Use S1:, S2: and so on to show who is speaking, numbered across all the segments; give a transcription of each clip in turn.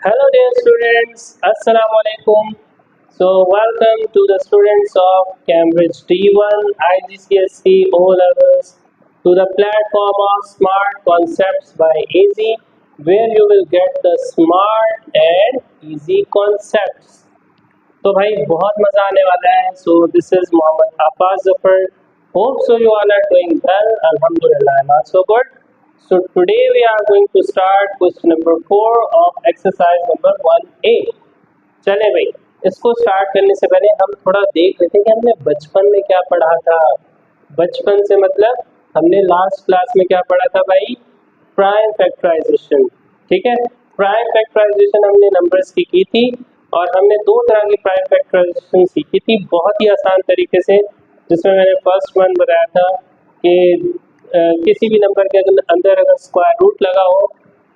S1: Hello dear students, Assalamu alaikum. So welcome to the students of Cambridge D1 IGCSE O levels to the platform of Smart Concepts by AZ, where you will get the smart and easy concepts. तो भाई बहुत मजा आने वाला है. So this is Mohammed Afaz Zafar. Hope so you all are doing well. Alhamdulillah, I'm also good. So today we are going to start question number 4 of exercise number 1A. चले भाई, इसको स्टार्ट करने से पहले हम थोड़ा देख लेते हैं कि हमने बचपन में क्या पढ़ा था. बचपन से मतलब हमने लास्ट क्लास में क्या पढ़ा था भाई? Prime factorization. ठीक है, प्राइम फैक्टराइजेशन हमने नंबर्स की थी और हमने दो तरह की प्राइम फैक्टराइजेशन सीखी थी बहुत ही आसान तरीके से, जिसमें मैंने फर्स्ट वन बताया था कि किसी भी नंबर के अंदर अगर स्क्वायर रूट लगा हो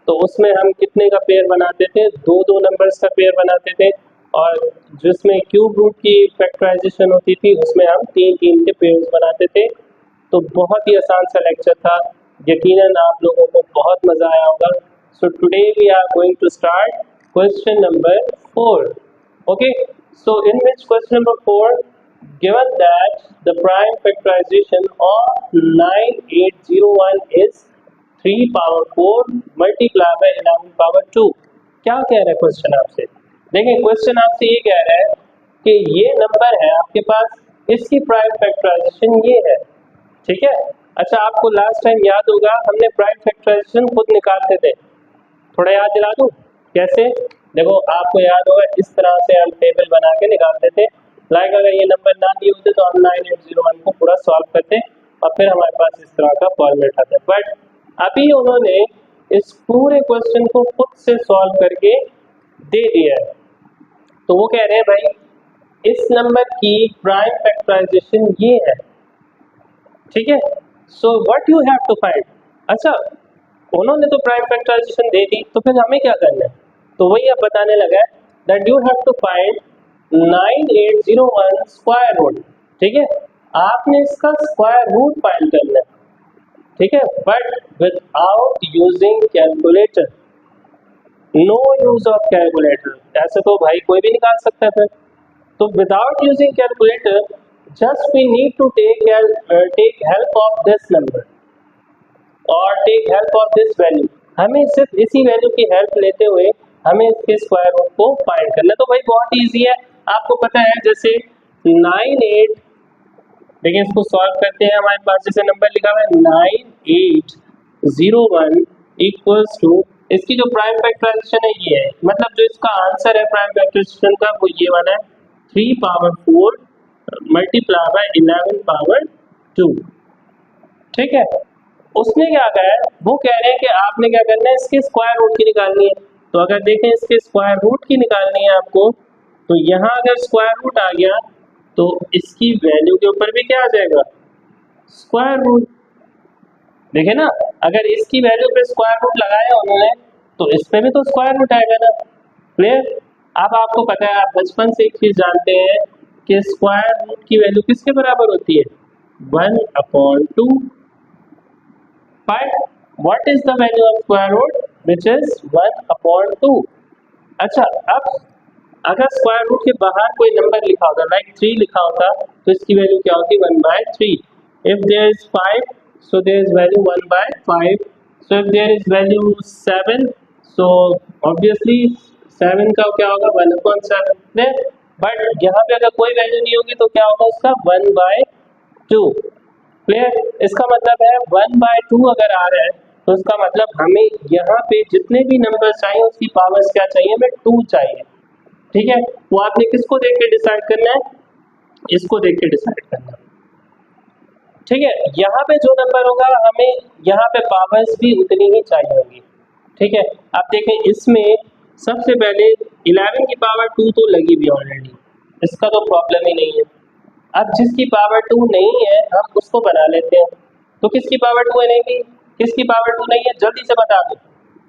S1: तो उसमें हम कितने का पेयर बनाते थे? दो नंबर्स का पेयर बनाते थे, और जिसमें क्यूब रूट की फैक्टराइजेशन होती थी उसमें हम तीन के पेयर्स बनाते थे. तो बहुत ही आसान सा लेक्चर था, यकीनन आप लोगों को बहुत मज़ा आया होगा. So today we are going to start question number 4. Okay, so in which question number 4, given that the prime factorization of 9801 is 3 power 4 multiplied by 11 power 2. क्या कह रहा है क्वेश्चन आपसे? देखिए क्वेश्चन आपसे ये कह रहा है कि ये नंबर है आपके पास, इसकी प्राइम फैक्टराइजेशन ये है. ठीक है, अच्छा आपको लास्ट टाइम याद होगा हमने प्राइम फैक्टराइजेशन खुद निकालते थे. थोड़ा याद दिला दूं कैसे? देखो आपको याद होगा इस तरह से हम टेबल बना के निकालते थे. लाइक अगर ये नंबर ना दिए होते तो हम 9801 को पूरा सॉल्व करते और फिर हमारे पास इस तरह का फॉर्मेट आता है. बट अभी उन्होंने इस पूरे क्वेश्चन को खुद से सॉल्व करके दे दिया है. तो वो कह रहे हैं भाई इस नंबर की प्राइम फैक्टराइजेशन ये है. ठीक है, so what you have to find. अच्छा उन्होंने तो प्राइम फैक्टराइजेशन दे दी, तो फिर हमें क्या करना है? तो वही अब बताने लगा है that you have to find 9801 square root. ठीक है, आपने इसका स्क्वायर रूट फाइंड करना है. ठीक है, but without using calculator. No use of calculator. ऐसे तो भाई कोई भी निकाल सकता है. तो without using calculator just we need to take help of this number और take help of this value. हमें सिर्फ इसी वैल्यू की हेल्प लेते हुए हमें इसके स्क्वायर रूट को फाइंड करना है. तो भाई बहुत ईजी है, आपको पता है. जैसे 98, देखिए इसको सॉल्व करते हैं. हमारे पास जैसे नंबर लिखा हुआ है 9801 इक्वल्स टू, इसकी जो प्राइम फैक्टराइजेशन है ये है, मतलब जो इसका आंसर है प्राइम फैक्टराइजेशन का वो ये वाला है 3 पावर 4 मल्टीप्लाई बाय 11 पावर 2. ठीक है, उसने क्या कहा है, वो कह रहे हैं कि आपने क्या करना है, इसके स्क्वायर रूट की निकालनी है. तो अगर देखें इसके स्क्वायर रूट की निकालनी है आपको, तो यहाँ अगर स्क्वायर रूट आ गया तो इसकी वैल्यू के ऊपर भी क्या आ जाएगा? Square root. देखे ना, अगर इसकी वैल्यू पे स्क्वायर रूट लगाया उन्होंने तो इस पे भी तो स्क्वायर रूट आएगा ना. क्लियर? अब आपको पता है, आप बचपन से एक चीज जानते हैं कि स्क्वायर रूट की वैल्यू किसके बराबर होती है? 1/2. Find what is the value of square root, which is 1/2. अच्छा अब अगर स्क्वायर रूट के बाहर कोई नंबर लिखा होता, लाइक 3 लिखा होता, तो इसकी वैल्यू क्या होती? 1/3. If there is 5, so there is value 1/5. So if there is value 7, so obviously 7 का क्या होगा? 1/7. बट यहाँ पे अगर कोई वैल्यू नहीं होगी तो क्या होगा उसका? 1/2. क्लियर? इसका मतलब है 1/2 अगर आ रहा है तो इसका मतलब हमें यहाँ पे जितने भी नंबर चाहिए उसकी पावर्स क्या चाहिए? हमें 2 चाहिए. ठीक है, वो आपने किसको देख के डिसाइड करना है? इसको देख के डिसाइड करना है. ठीक है, यहाँ पे जो नंबर होगा हमें यहाँ पे पावर्स भी उतनी ही चाहिए होगी. ठीक है, आप देखें इसमें सबसे पहले 11 की पावर 2 तो लगी भी ऑलरेडी, इसका तो प्रॉब्लम ही नहीं है. अब जिसकी पावर 2 नहीं है हम उसको बना लेते हैं. तो किसकी पावर 2 नहीं? किसकी पावर 2 नहीं है? जल्दी से बता दो.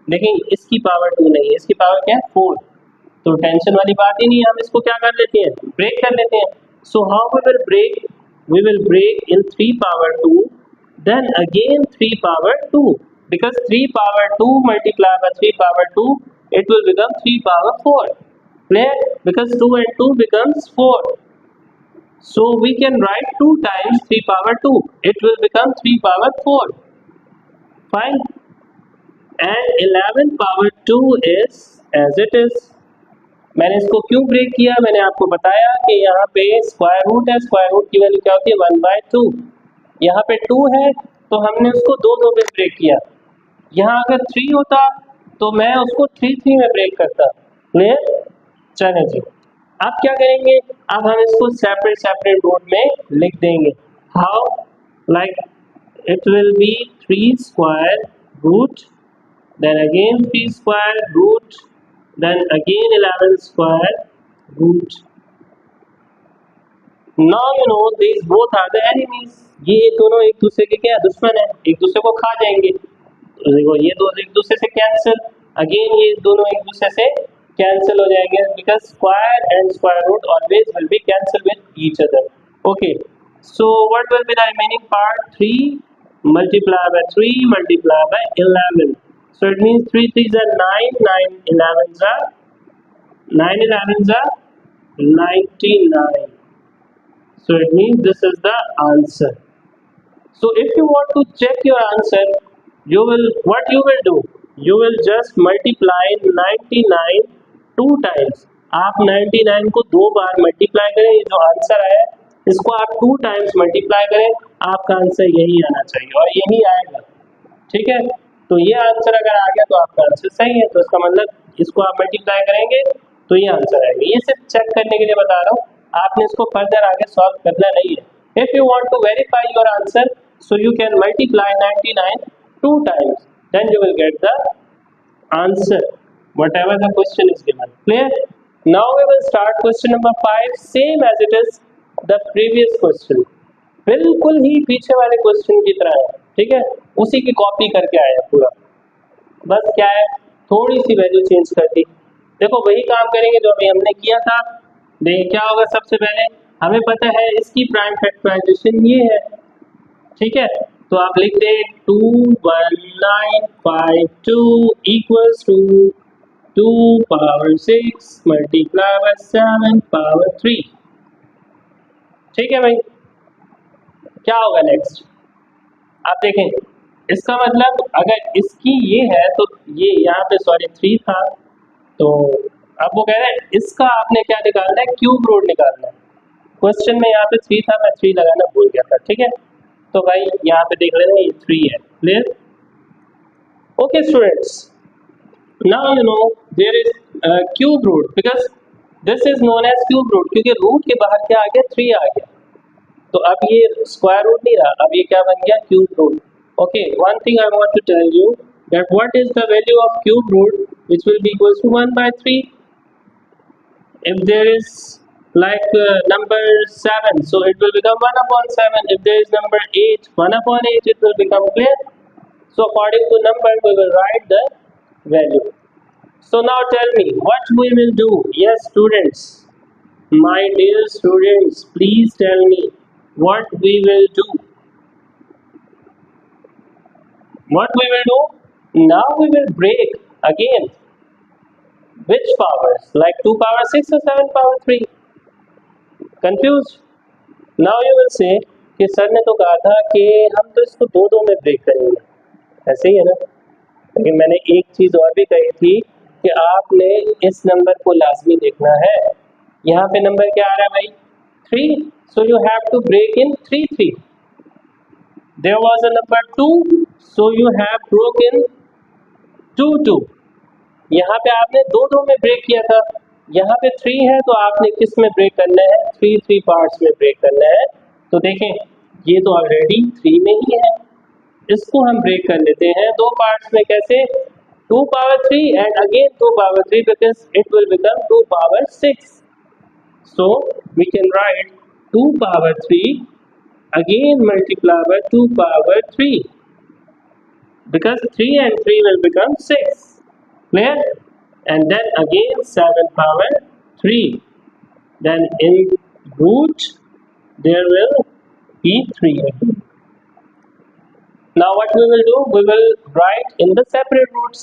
S1: देखिए इसकी पावर 2 नहीं है, इसकी पावर क्या है? 4. तो टेंशन वाली बात ही नहीं है, हम इसको क्या कर लेते हैं? ब्रेक कर लेते हैं. So how we will break? We will break in 3 power 2, then again 3 power 2, because 3 power 2 multiply by 3 power 2 it will become 3 power 4. Clear? Because 2 and 2 becomes 4. So we can write 2 times 3 power 2. It will become 3 power 4. Fine. And 11 power 2 is as it is. मैंने इसको क्यों break किया? मैंने आपको बताया कि यहाँ पे स्क्वायर रूट है, स्क्वायर रूट की वैल्यू क्या होती है 1/2. यहाँ पे 2 है तो हमने उसको दो में ब्रेक किया. यहाँ अगर 3 होता तो मैं उसको 3 में ब्रेक करता. क्लियर? चले जी, अब क्या करेंगे? अब हम इसको सेपरेट रूट में लिख देंगे. How? Like it will be 3 square root, then again 3 square root, then again 11 square root. Now you know these both are the enemies. ये दोनों एक दूसरे के क्या दुश्मन है, एक दूसरे को खा जाएंगे. तो देखो ये दो एक दूसरे से कैंसिल, अगेन ये दोनों एक दूसरे से कैंसिल हो जाएंगे because square and square root always will be cancelled with each other. Okay, so what will be the remaining part? 3 multiplied by 3 multiplied by 11. So it means 3 3s are 9, 9 11s are 9 11s are 99. So it means this is the answer. So if you want to check your answer, what you will do? You will just multiply 99 2 times. आप 99 को 2 बार multiply करें. ये जो answer है इसको आप 2 times multiply करें. आपका आंसर यही आना चाहिए और यही आएगा. ठीक है, तो ये आंसर अगर आ गया तो आपका आंसर सही है. तो इसका मतलब इसको आप मल्टीप्लाई करेंगे तो ये आंसर आएगा. ये सिर्फ चेक करने के लिए बता रहा हूँ, आपने इसको फर्दर आगे सॉल्व करना नहीं है. If you want to verify your answer, so you can multiply 99 2 times, then you will get the answer whatever the question is given. Clear? Now we will start question number 5, same as it is the previous question. बिल्कुल ही पीछे वाले question की तरह है. ठीक है, उसी की कॉपी करके आया पूरा. बस क्या है, थोड़ी सी वैल्यू चेंज कर दी. देखो वही काम करेंगे जो अभी हमने किया था. देखिए क्या होगा. सबसे पहले हमें पता है इसकी प्राइम फैक्टराइजेशन ये है. ठीक है, तो आप लिख दे 21952 equals to 2 power 6 multiply by 7 power 3. ठीक है भाई, क्या होगा नेक्स्ट? आप देखें, इसका मतलब अगर इसकी ये है तो ये यहाँ पे सॉरी 3 था, तो अब वो कह रहे हैं इसका आपने क्या निकालना है, क्यूब रूट निकालना है. क्वेश्चन में यहाँ पे 3 था, मैं 3 लगाना भूल गया था. ठीक है, तो भाई यहाँ पे देख लेना ये 3 है. Clear? Okay students, now you know there is cube root because this is known as cube root, क्योंकि रूट के बाहर क्या आ गया, 3 आ गया. तो अब ये स्क्वायर रूट नहीं रहा, अब ये क्या बन गया, cube root. Okay, one thing I want to tell you that what is the value of cube root which will be equal to 1/3. If there is like number 7, so it will become 1/7. If there is number 8, 1/8 it will become. Clear? So according to number we will write the value. So now tell me what we will do. Yes students, my dear students, please tell me what we will do. What we will do? Now we will break again. Which powers? Like 2 power 6 or 7 power 3? Confused? Now you will say कि sir ने तो कहा था कि हम तो इसको 2 में ब्रेक करेंगे. ऐसे ही है ना. लेकिन मैंने एक चीज़ और भी कही थी कि आपने इस नंबर को लाजमी देखना है. यहाँ पे नंबर क्या आ रहा है भाई, 3. So you have to break in 3 3. There was a number 2, so you have broken 2 2. यहाँ पे आपने 2 में ब्रेक किया था. यहाँ पे 3 है तो आपने किस में ब्रेक करना है, 3 पार्ट्स में ब्रेक करना है. तो देखें ये तो ऑलरेडी 3 में ही है, इसको हम ब्रेक कर लेते हैं 2 पार्ट्स में. कैसे? 2 power 3 and again 2 power 3 because it will become 2 power 6. So we can write 2 power 3 again multiply by 2 power 3 because 3 and 3 will become 6. Clear? And then again 7 power 3. Then in root there will be 3 again. Now what we will do? We will write in the separate roots.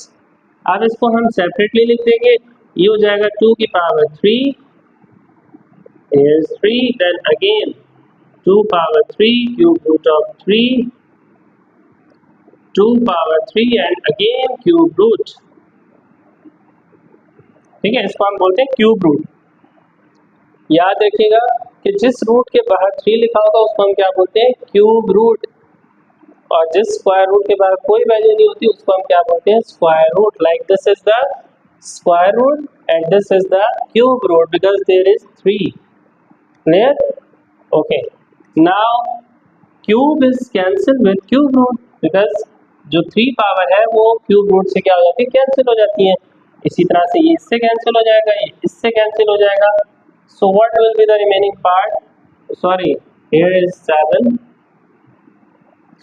S1: अब इसको हम separately लिख देंगे, ये हो जाएगा 2 की power 3, here is 3, then again 2 power 3 cube root of 3, 2 power 3 and again cube root। ठीक है, इसको हम बोलते हैं क्यूब रूट। याद रखिएगा कि जिस रूट के बाहर 3 लिखा होगा उसको हम क्या बोलते हैं, क्यूब रूट, और जिस स्क्वायर रूट के बाहर कोई वैल्यू नहीं होती उसको हम क्या बोलते हैं, square root. Like this is the square root and this is the cube root because there is 3। Clear? Okay, now cube is cancel with cube root because जो 3 पावर है वो क्यूब रूट से क्या हो जाती है, कैंसिल हो जाती है। इसी तरह से ये इससे कैंसिल हो जाएगा, ये इससे कैंसिल हो जाएगा। So what will be the remaining part, sorry here is 7,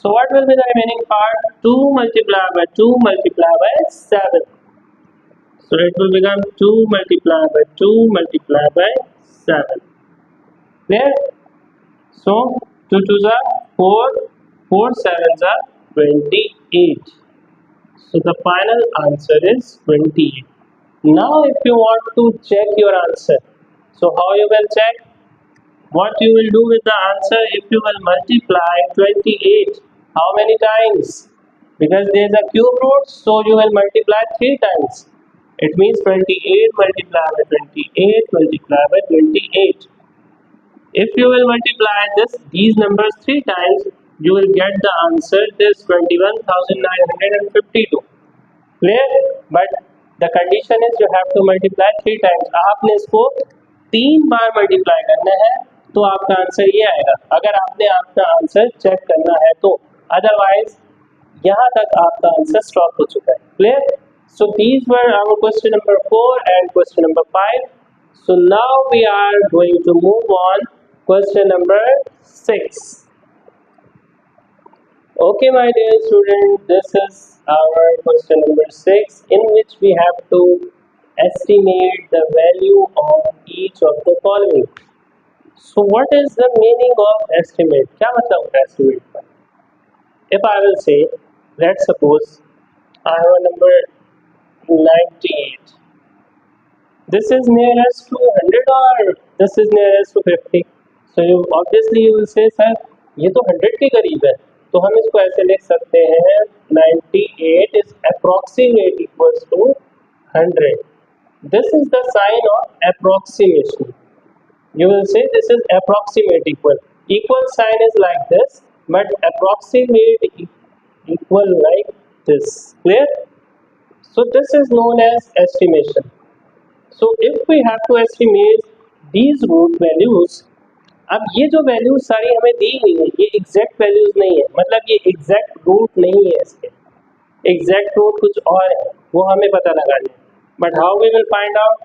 S1: so what will be the remaining part, 2 multiplied by 2 multiplied by 7, so it will become 2 multiplied by 2 multiplied by 7। clear? So 2 2s are 4, 4 7s are 28, so the final answer is 28। now if you want to check your answer, so how you will check, what you will do with the answer, if you will multiply 28 how many times, because there is a cube root, so you will multiply 3 times, it means 28 multiplied by 28 multiplied by 28। if you will multiply these numbers 3 times you will get the answer, this 21,952। clear? but the condition is you have to multiply 3 times, आपने इसको 3 बार multiply करना है तो आपका answer ये आएगा, अगर आपने आपका आंसर चेक करना है तो, अदरवाइज यहाँ तक आपका आंसर स्टॉप हो चुका है। Clear? So these were our question number 4 and question number 5। So now we are going to move on question number 6। Okay my dear student, this is our question number 6 in which we have to estimate the value of each of the following। So what is the meaning of estimate? क्या मतलब होता है estimate का? If I will say, let's suppose I have a number 98, this is nearest to 100 or this is nearest to 50, so you obviously you will say sir ये तो 100 के करीब है, तो हम इसको ऐसे लिख सकते हैं 98 is approximate equals to 100। this is the sign of approximation, you will say this is approximate equal sign is like this but approximate equal like this। clear? so this is known as estimation। so if we have to estimate these root values, अब ये जो values सारी हमें दी हुई है ये exact values नहीं है, मतलब ये एग्जैक्ट रूट नहीं है, इसके एग्जैक्ट रूट कुछ और है वो हमें पता लगाना है। But how we will find out,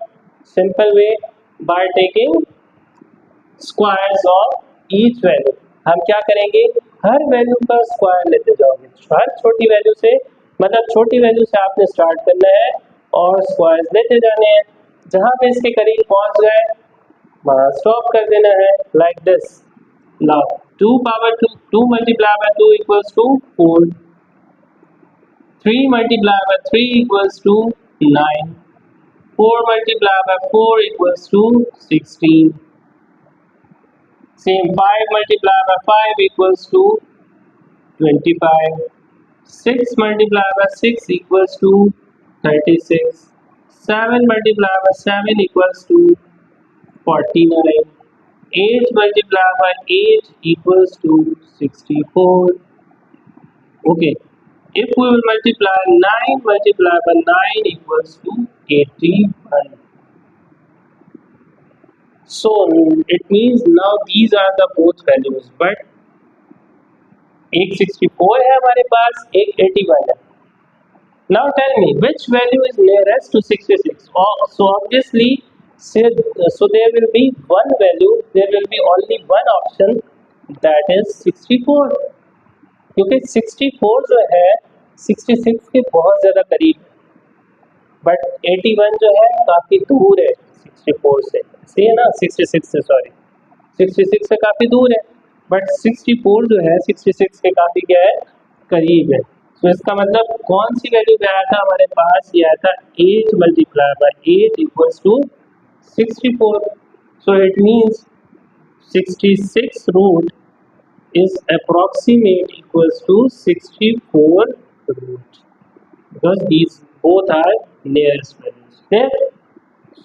S1: simple way, by taking squares of each value. हम क्या करेंगे, हर वैल्यू का स्क्वायर लेते जाओगे, हर छोटी वैल्यू से, मतलब छोटी वैल्यू से आपने स्टार्ट करना है और स्क्वायर्स लेते जाने हैं, जहाँ पे इसके करीब पहुँच गए वहाँ स्टॉप कर देना है, like this. Now 2 power 2 multiply by 2 equals to 4, 3 multiply by 3 equals to 9, 4 multiply by 4 equals to 16, same 5 multiply by 5 equals to 25, 6 multiply by 6 equals to 36, 7 multiply by 7 equals to 49, 8 multiplied by 8 equals to 64। okay, if we will multiply 9 multiplied by 9 equals to 81। so it means now these are the both values, but एक 64 है हमारे पास, एक 81 है। now tell me which value is nearest to 66। so obviously so there will be one value, there will be only one option, that is 64, क्योंकि 64 जो है 66 के बहुत ज़्यादा करीब है, बट 81 जो है काफ़ी दूर है 64 से, सही है ना, 66 से, सॉरी 66 से काफ़ी दूर है, बट 64 जो है 66 के काफ़ी क्या है, करीब है। तो इसका मतलब कौन सी वैल्यू पे आया था हमारे पास, ये आया था 8 multiply by 8 equals to 64. So it means 66 root is approximate equals to 64 root because these both are nearest values. Okay?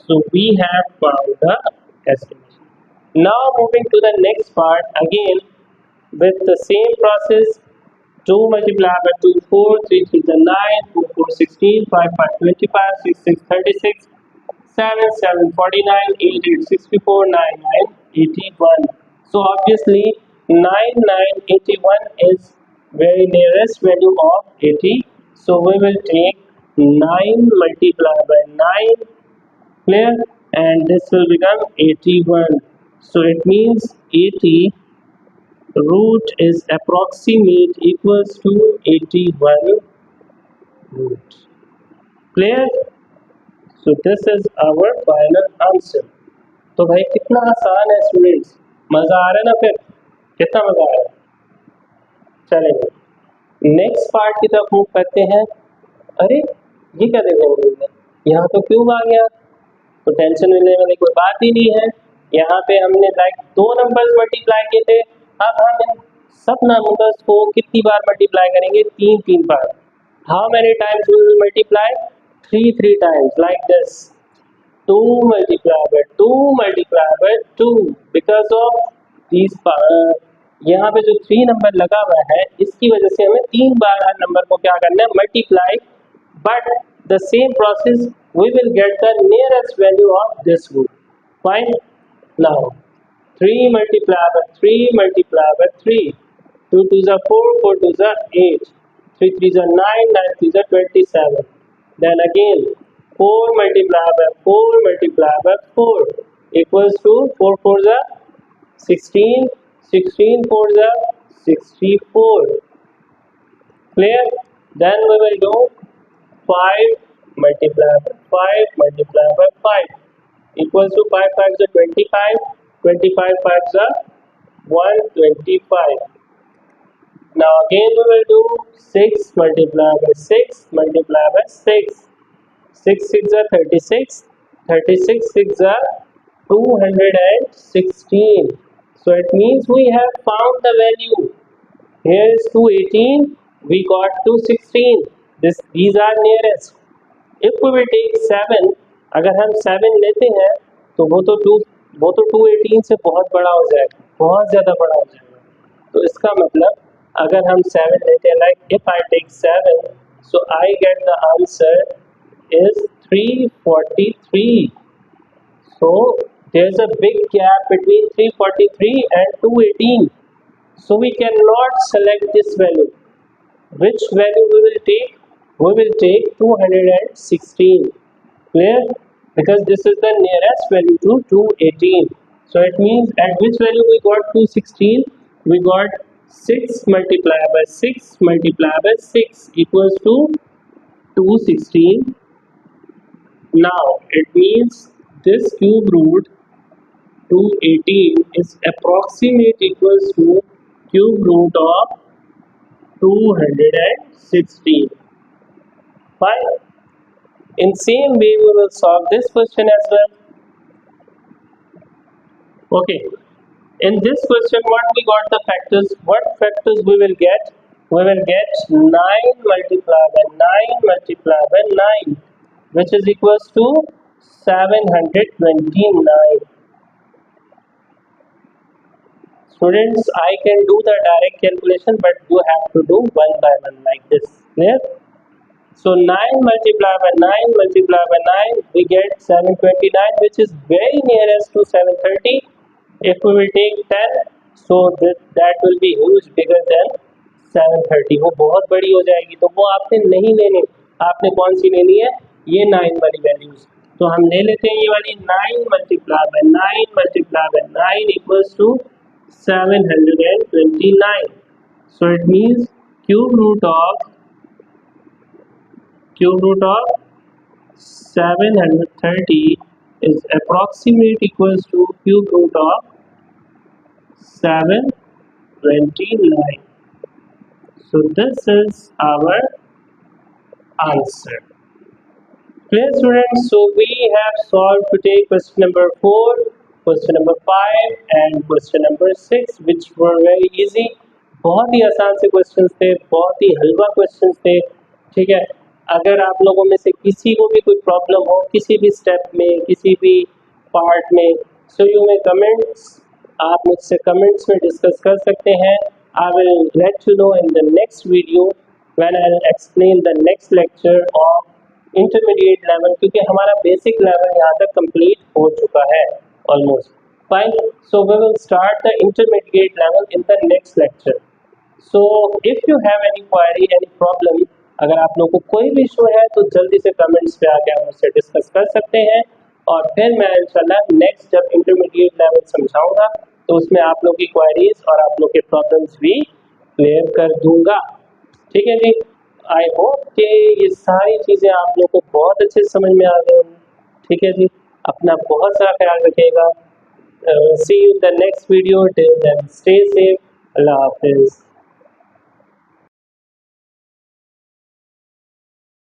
S1: So we have found the estimation. Now moving to the next part again with the same process. 2 multiplied by 2 4, 3 3 is 9, 4 4 16, 5 5 25, 6 6 36, 7 7 49, 8 8 64, 9 9 81. So obviously 9 9 81 is very nearest value of 80. So we will take 9 multiplied by 9, clear, and this will become 81. So it means 80 root is approximate equals to 81 root. Clear? So this is our final answer. तो भाई कितना आसान है students, मजा आ रहा है ना, फिर कितना मजा आ रहा है. चलेंगे नेक्स्ट पार्ट की तरफ मूव करते हैं. अरे ये क्या देखने को मिल गया, यहाँ तो क्यूब आ गया, तो टेंशन लेने वाली कोई बात ही नहीं है. यहाँ पे हमने लाइक दो नंबर्स मल्टीप्लाई किए थे, अब हम इन सब नंबर्स को कितनी बार मल्टीप्लाई करेंगे, तीन तीन बार. How many times we will multiply, three times like this. 2 multiplied by 2 multiplied by 2 because of these यहाँ पे जो 3 नंबर लगा हुआ है इसकी वजह से हमें तीन बार हर नंबर को क्या करना है, multiply. But the same process we will get the nearest value of this group. Fine. Now 3 multiplied by 3 multiplied by 3, 2 2s are 4, 4 2s are 8, 3 3s are 9, 9 3s are 27. Then again 4 multiplied by 4 multiplied by 4 equals to 4 4s are 16, 16 4s are 64. Clear? Then we will do 5 multiplied by 5 multiplied by 5 equals to 5 5s are 25, 25 5s are 125. Now again we will do 6 multiplied by 6 multiplied by 6, 6 6 are 36, 36 6 are 216. So it means we have found the value. Here is 218, we got 216. These are nearest. If we will take 7, अगर हम 7 लेते हैं तो वो तो 218 से बहुत बड़ा हो जाएगा, बहुत ज़्यादा बड़ा हो जाएगा. तो इसका मतलब अगर हम 7 लेते हैं, like if I take 7, so I get the answer is 343. So there's a big gap between 343 and 218. So we cannot select this value. Which value we will take? We will take 216. Clear? Because this is the nearest value to 218. So it means at which value we got 216? We got 6 multiplied by 6 multiplied by 6 equals to 216. Now it means this cube root 218 is approximate equals to cube root of 216. Fine. In same way we will solve this question as well. Okay. In this question what we got the factors? What factors we will get? We will get 9 multiplied by 9 multiplied by 9, which is equals to 729. Students, I can do the direct calculation, but you have to do one by one like this. Clear? So 9 multiplied by 9 multiplied by 9, we get 729, which is very nearest to 730. If we will take 10, so that will be huge, bigger than 730. वो बहुत बड़ी हो जाएगी, तो वो आपने नहीं लेनी. आपने कौन सी लेनी है, ये 9 वाली वैल्यूज. तो हम ले लेते हैं ये वाली 9 multiplied by 9 multiplied by 9 equals to 729. So it means cube root of 730 is approximate equals to cube root of 729. So this is our answer. Clear students, so we have solved today question number 4, question number 5 and question number 6 which were very easy. बहुत ही आसान से questions थे, बहुत ही हलवा questions थे। ठीक है, अगर आप लोगों में से किसी को भी कोई प्रॉब्लम हो किसी भी स्टेप में किसी भी पार्ट में, सो यू मे कमेंट्स, आप मुझसे कमेंट्स में डिस्कस कर सकते हैं। I will let you know in the next video when I will explain the next lecture of intermediate level, क्योंकि हमारा बेसिक लेवल यहाँ तक कंप्लीट हो चुका है almost. Fine, so we will start the intermediate level in the next lecture. So if you have any query any problem, अगर आप लोगों को कोई भी इशू है तो जल्दी से कमेंट्स पे आके आप मुझसे डिस्कस कर सकते हैं, और फिर मैं इंशाल्लाह नेक्स्ट जब इंटरमीडिएट लेवल समझाऊंगा तो उसमें आप लोग की क्वेरीज और आप लोग के प्रॉब्लम्स भी क्लियर कर दूंगा। ठीक है जी, आई होप कि ये सारी चीज़ें आप लोग को बहुत अच्छे से समझ में आ गई होंगी। ठीक है जी, अपना बहुत सारा ख्याल रखिएगा। See you in the next video, till then stay safe, अल्लाह हाफिज़।